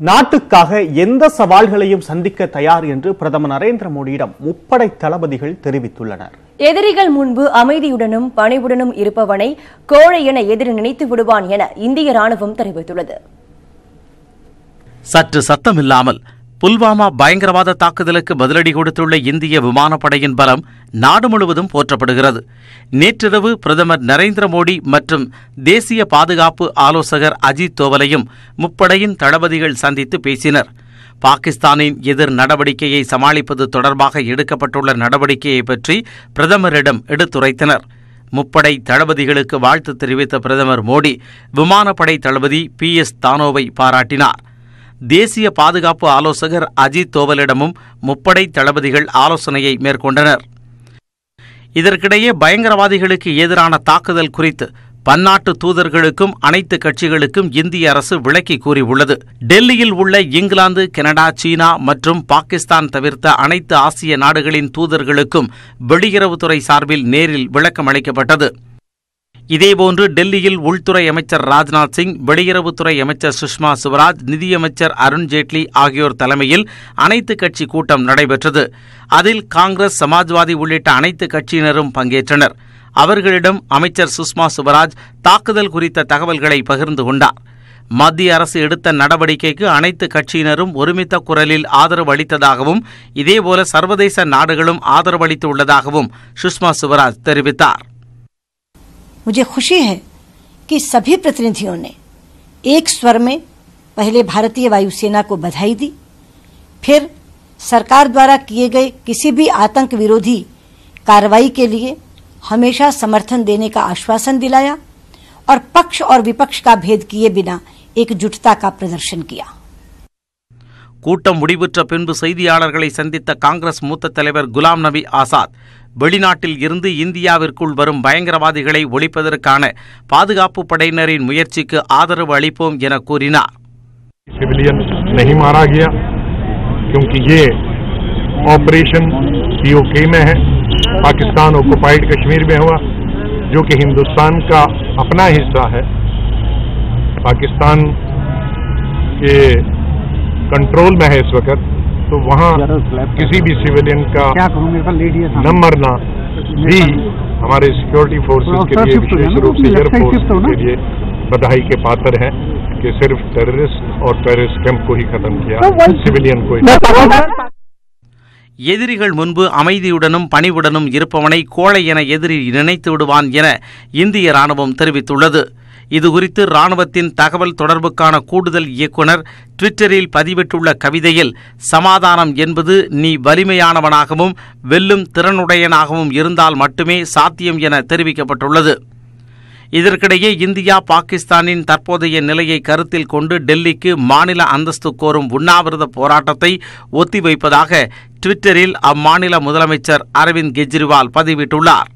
நாட்டுக்காக எந்த சவால்களையும் சந்திக்க தயார் என்று பிரதமர் நரேந்திர மோடியிடம் முப்படை தளபதிகள் தெரிவித்துள்ளனர். எதிரிகள் முன்பு அமைதியுடனும் பணிவுடனும் இருப்பவனை கோழை என எதிரி நினைத்து விடுவான் என இந்திய ராணுவம் தெரிவித்துள்ளது. சற்று சத்தமில்லாமல் புல்வாமா பயங்கரவாத தாக்குதலுக்கு பதிலடி கொடுத்துள்ள இந்திய விமானப்படையின் பலம் நாடு முழுவதும் போற்றப்படுகிறது. நேற்றிரவு பிரதமர் நரேந்திர மோடி மற்றும் தேசிய பாதுகாப்பு ஆலோசகர் அஜித் தோவலையும் முப்படையின் தளபதிகள் சந்தித்து பேசினர். பாகிஸ்தானின் எதிர் நடவடிக்கையை சமாளிப்பது தொடர்பாக எடுக்கப்பட்டுள்ள நடவடிக்கையை பற்றி பிரதமரிடம் எடுத்துரைத்தனர். முப்படை தளபதிகளுக்கு வாழ்த்து தெரிவித்த பிரதமர் மோடி விமானப்படை தளபதி PS தானோவை பாராட்டினார். தேசிய பாதுகாப்பு ஆலோசகர் அஜித் தோவலிடமும் முப்படை தளபதிகள் ஆலோசனையை மேற்கொண்டனர். இதற்கிடையே பயங்கரவாதிகளுக்கு எதிரான தாக்குதல் குறித்து பன்னாட்டு தூதர்களுக்கும் அனைத்து கட்சிகளுக்கும் இந்திய அரசு விளக்கி கூறியுள்ளது. டெல்லியில் உள்ள இங்கிலாந்து, கனடா, சீனா மற்றும் பாகிஸ்தான் தவிர்த்த அனைத்து ஆசிய நாடுகளின் தூதர்களுக்கும் வெளியுறவுத்துறை சார்பில் நேரில் விளக்கம் அளிக்கப்பட்டது. இதேபோன்று டெல்லியில் உள்துறை அமைச்சர் ராஜ்நாத் சிங், வெளியுறவுத்துறை அமைச்சர் சுஷ்மா சுவராஜ், நிதியமைச்சர் அருண்ஜேட்லி ஆகியோர் தலைமையில் அனைத்து கட்சி கூட்டம் நடைபெற்றது. அதில் காங்கிரஸ், சமாஜ்வாதி உள்ளிட்ட அனைத்து கட்சியினரும் பங்கேற்றனர். அவர்களிடம் அமைச்சர் சுஷ்மா சுவராஜ் தாக்குதல் குறித்த தகவல்களை பகிர்ந்து கொண்டார். மத்திய அரசு எடுத்த நடவடிக்கைக்கு அனைத்து கட்சியினரும் ஒருமித்த குரலில் ஆதரவு அளித்ததாகவும் இதேபோல சர்வதேச நாடுகளும் ஆதரவு அளித்துள்ளதாகவும் சுஷ்மா சுவராஜ் தெரிவித்தார். मुझे खुशी है कि सभी प्रतिनिधियों ने एक स्वर में पहले भारतीय वायुसेना को बधाई दी, फिर सरकार द्वारा किए गए किसी भी आतंक विरोधी कार्रवाई के लिए हमेशा समर्थन देने का आश्वासन दिलाया और पक्ष और विपक्ष का भेद किए बिना एकजुटता का प्रदर्शन किया. கூட்டம் முடிவுற்ற பின்பு செய்தியாளர்களை சந்தித்த காங்கிரஸ் மூத்த தலைவர் குலாம் நபி ஆசாத், வெளிநாட்டில் இருந்து இந்தியாவிற்குள் வரும் பயங்கரவாதிகளை ஒழிப்பதற்கான பாதுகாப்பு படையினரின் முயற்சிக்கு ஆதரவு அளிப்போம் என கூறினார். सिविलियन नहीं मारा गया क्योंकि ये ऑपरेशन POK में है, पाकिस्तान ऑक्युपाइड कश्मीर में हुआ जो कि हिंदुस्तान का अपना हिस्सा है. पाकिस्तान के कंट्रोल में है इस वक्त, तो वहाँ किसी भी सिविलियन का न मरना भी हमारे सिक्योरिटी फोर्सेस के लिए, विशेष रूप से एयर फोर्स के लिए बधाई के पात्र है कि सिर्फ टेररिस्ट और टेररिस्ट कैंप को ही खत्म किया, सिविलियन को ही. எதிரிகள் முன்பு அமைதியுடனும் பணிவுடனும் இருப்பவனை கோழை என எதிரி நினைத்து விடுவான் என இந்திய ராணுவம் தெரிவித்துள்ளது. இதுகுறித்து ராணுவத்தின் தகவல் தொடர்புக்கான கூடுதல் இயக்குநர் ட்விட்டரில் பதிவிட்டுள்ள கவிதையில், சமாதானம் என்பது நீ வலிமையானவனாகவும் வெல்லும் திறனுடையனாகவும் இருந்தால் மட்டுமே சாத்தியம் என தெரிவிக்கப்பட்டுள்ளது. இதற்கிடையே இந்தியா பாகிஸ்தானின் தற்போதைய நிலையை கருத்தில் கொண்டு டெல்லிக்கு மாநில அந்தஸ்து கோரும் உண்ணாவிரத போராட்டத்தை ஒத்திவைப்பதாக ட்விட்டரில் அம்மாநில முதலமைச்சர் அரவிந்த் கெஜ்ரிவால் பதிவிட்டுள்ளார்.